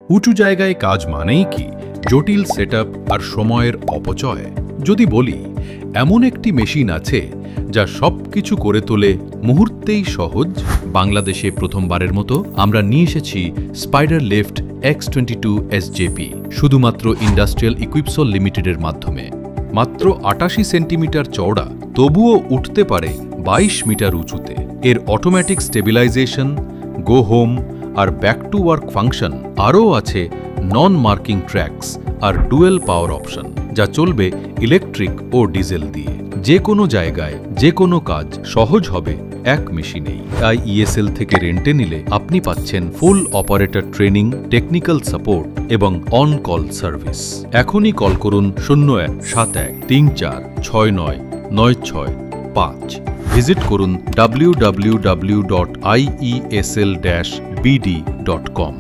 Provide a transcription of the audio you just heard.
উঁচু জায়গায় কাজ মানেই কি জটিল সেটআপ আর সময়ের অপচয়? যদি বলি এমন একটি মেশিন আছে যা সবকিছু করে তোলে মুহূর্তেই সহজ, বাংলাদেশে প্রথমবারের মতো আমরা নিয়ে এসেছি স্পাইডার লিফট X22 SJP শুধুমাত্র ইন্ডাস্ট্রিয়াল ইকুইপসল লিমিটেডের মাধ্যমে। মাত্র ৮৮ সেন্টিমিটার চওড়া, তবুও উঠতে পারে ২২ মিটার উঁচুতে। এর অটোমেটিক স্টেবিলাইজেশন, গো হোম আর ব্যাক টু ওয়ার্ক ফাংশন, আরও আছে নন মার্কিং ট্র্যাকস আর ডুয়েল পাওয়ার অপশন, যা চলবে ইলেকট্রিক ও ডিজেল দিয়ে। যে কোনো জায়গায় যে কোনো কাজ সহজ হবে এক মেশিনেই। তাই ESL থেকে রেন্টে নিলে আপনি পাচ্ছেন ফুল অপারেটর ট্রেনিং, টেকনিক্যাল সাপোর্ট এবং অন কল সার্ভিস। এখনই কল করুন 017134699695। ভিজিট করুন www.iesl-bd.com।